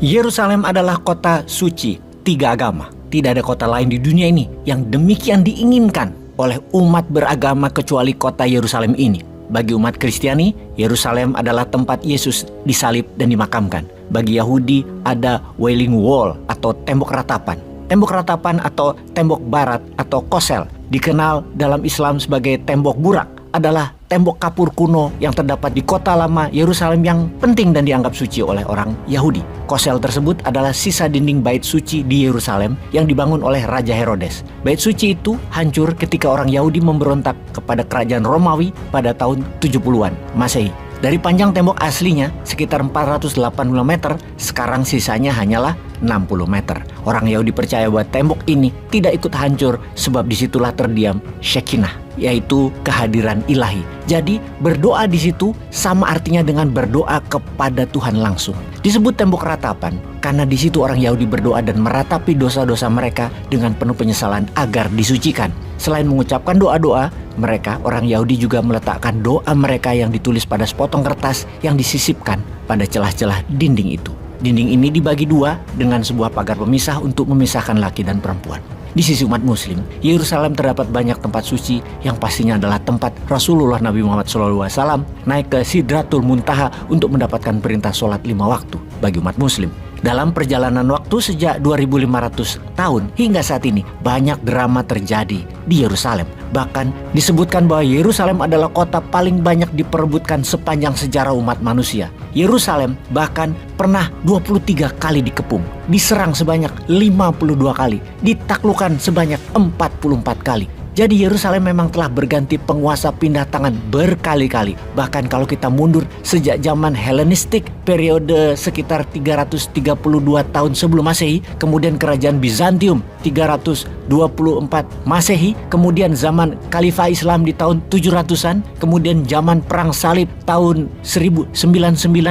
Yerusalem adalah kota suci, tiga agama. Tidak ada kota lain di dunia ini yang demikian diinginkan oleh umat beragama kecuali kota Yerusalem ini. Bagi umat Kristiani, Yerusalem adalah tempat Yesus disalib dan dimakamkan. Bagi Yahudi ada Wailing Wall atau tembok ratapan. Tembok ratapan atau tembok barat atau kosel dikenal dalam Islam sebagai tembok burak, adalah tembok kapur kuno yang terdapat di kota lama Yerusalem yang penting dan dianggap suci oleh orang Yahudi. Kosel tersebut adalah sisa dinding bait suci di Yerusalem yang dibangun oleh Raja Herodes. Bait suci itu hancur ketika orang Yahudi memberontak kepada kerajaan Romawi pada tahun 70-an Masehi. Dari panjang tembok aslinya sekitar 480 meter, sekarang sisanya hanyalah 60 meter. Orang Yahudi percaya bahwa tembok ini tidak ikut hancur sebab disitulah terdiam Shekinah, yaitu kehadiran ilahi. Jadi berdoa di situ sama artinya dengan berdoa kepada Tuhan langsung. Disebut tembok ratapan karena di situ orang Yahudi berdoa dan meratapi dosa-dosa mereka dengan penuh penyesalan agar disucikan. Selain mengucapkan doa-doa, mereka orang Yahudi juga meletakkan doa mereka yang ditulis pada sepotong kertas yang disisipkan pada celah-celah dinding itu. Dinding ini dibagi dua dengan sebuah pagar pemisah untuk memisahkan laki dan perempuan. Di sisi umat muslim, Yerusalem terdapat banyak tempat suci yang pastinya adalah tempat Rasulullah Nabi Muhammad SAW naik ke Sidratul Muntaha untuk mendapatkan perintah sholat 5 waktu bagi umat muslim. Dalam perjalanan waktu sejak 2500 tahun hingga saat ini, banyak drama terjadi di Yerusalem. Bahkan disebutkan bahwa Yerusalem adalah kota paling banyak diperebutkan sepanjang sejarah umat manusia. Yerusalem bahkan pernah 23 kali dikepung, diserang sebanyak 52 kali, ditaklukkan sebanyak 44 kali. Jadi Yerusalem memang telah berganti penguasa pindah tangan berkali-kali. Bahkan kalau kita mundur sejak zaman Helenistik, periode sekitar 332 tahun sebelum Masehi, kemudian kerajaan Bizantium 324 Masehi, kemudian zaman Khalifah Islam di tahun 700-an, kemudian zaman Perang Salib tahun 1099,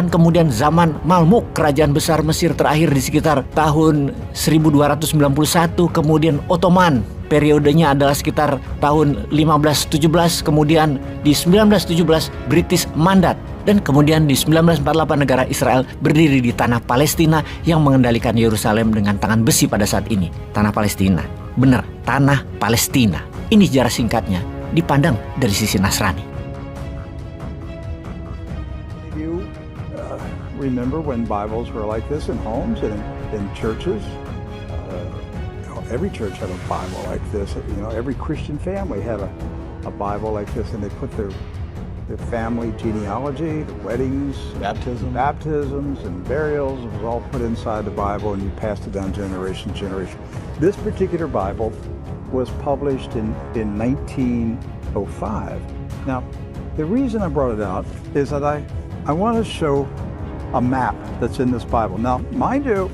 kemudian zaman Malmuk, kerajaan besar Mesir terakhir di sekitar tahun 1291, kemudian Ottoman. Periodenya adalah sekitar tahun 1517, kemudian di 1917 British Mandat, dan kemudian di 1948 negara Israel berdiri di tanah Palestina yang mengendalikan Yerusalem dengan tangan besi pada saat ini. Tanah Palestina, benar, tanah Palestina. Ini sejarah singkatnya dipandang dari sisi Nasrani. You remember when Bibles were like this in homes and in churches? Every church had a Bible like this. Every Christian family had a Bible like this, and they put their family genealogy, the weddings, baptisms, and burials. It was all put inside the Bible, and you passed it down generation to generation. This particular Bible was published in 1905. Now, the reason I brought it out is that I want to show a map that's in this Bible. Now, mind you,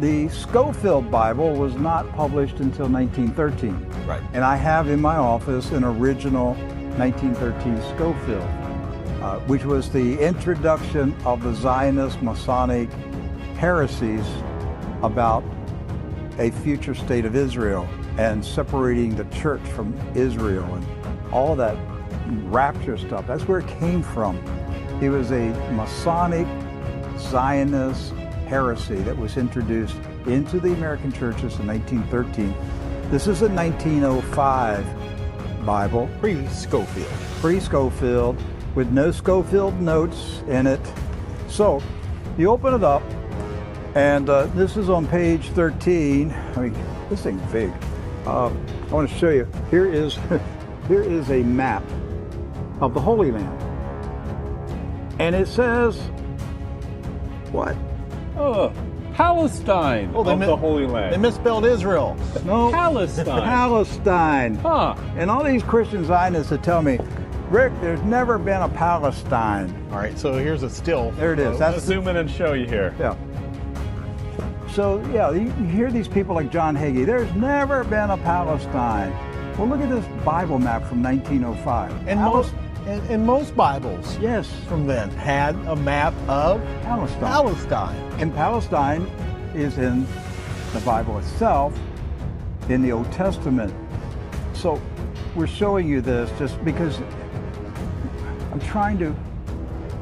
the Scofield Bible was not published until 1913. Right. And I have in my office an original 1913 Scofield, which was the introduction of the Zionist Masonic heresies about a future state of Israel and separating the church from Israel and all that rapture stuff. That's where it came from. It was a Masonic Zionist heresy that was introduced into the American churches in 1913. This is a 1905 Bible. Pre-Scofield. Pre-Scofield, with no Scofield notes in it. So, you open it up, and this is on page 13. I mean, this thing's big. I want to show you. Here is a map of the Holy Land. And it says, what? Palestine of the Holy Land. They misspelled Israel. No, Palestine. Palestine. Huh. And all these Christian Zionists that tell me, Rick, there's never been a Palestine. All right, so here's a still. There it is. Let's zoom in and show you here. Yeah. So, yeah, you hear these people like John Hagee, there's never been a Palestine. Well, look at this Bible map from 1905. And most Bibles, yes, from then had a map of Palestine. And Palestine is in the Bible itself, in the Old Testament. So we're showing you this just because I'm trying to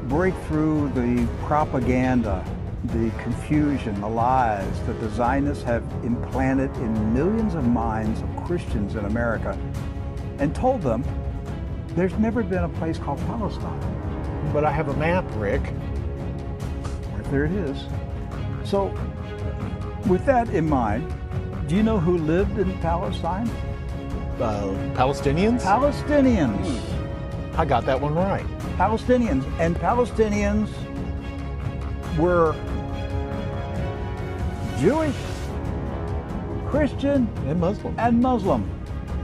break through the propaganda the confusion, the lies that the Zionists have implanted in millions of minds of Christians in America and told them there's never been a place called Palestine. But I have a map, Rick. Right there it is. So, with that in mind, do you know who lived in Palestine? Palestinians? Palestinians. I got that one right. Palestinians. And Palestinians were Jewish, Christian, And Muslim. and Muslim.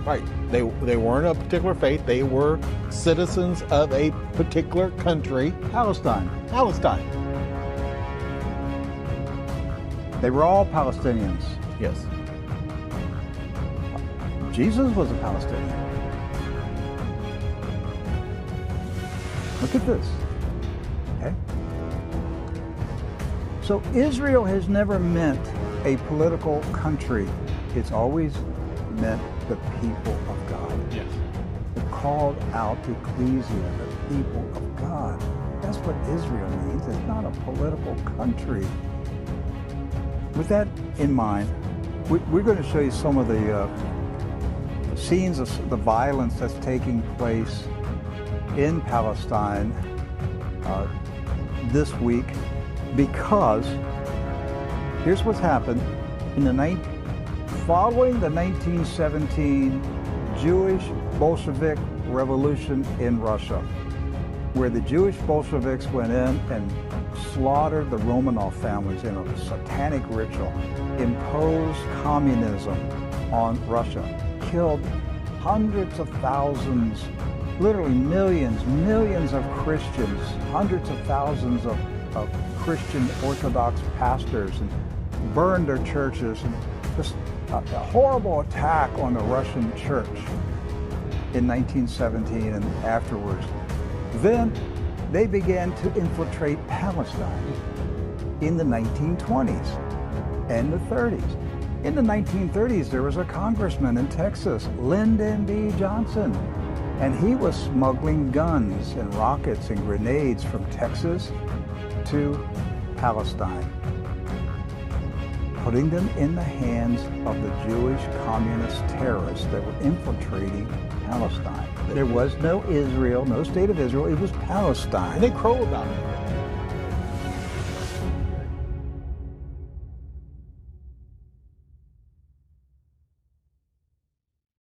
Right. They weren't a particular faith. They were citizens of a particular country, Palestine. Palestine. They were all Palestinians. Yes. Jesus was a Palestinian. Look at this. Okay? So Israel has never meant a political country. It's always meant the people of God. Yes. The called out ecclesia, the people of God. That's what Israel means. It's not a political country. With that in mind, we're going to show you some of the scenes of the violence that's taking place in Palestine this week, because here's what's happened following the 1917 Jewish Bolshevik Revolution in Russia, where the Jewish Bolsheviks went in and slaughtered the Romanov families in a satanic ritual, imposed communism on Russia, killed hundreds of thousands, literally millions of Christians, hundreds of thousands of Christian Orthodox pastors, and burned their churches, and just a horrible attack on the Russian church in 1917 and afterwards. Then they began to infiltrate Palestine in the 1920s and the 30s. In the 1930s, there was a congressman in Texas, Lyndon B. Johnson, and he was smuggling guns and rockets and grenades from Texas to Palestine, putting them in the hands of the Jewish communist terrorists that were infiltrating Palestine. There was no Israel, no state of Israel. It was Palestine. And they crow about it.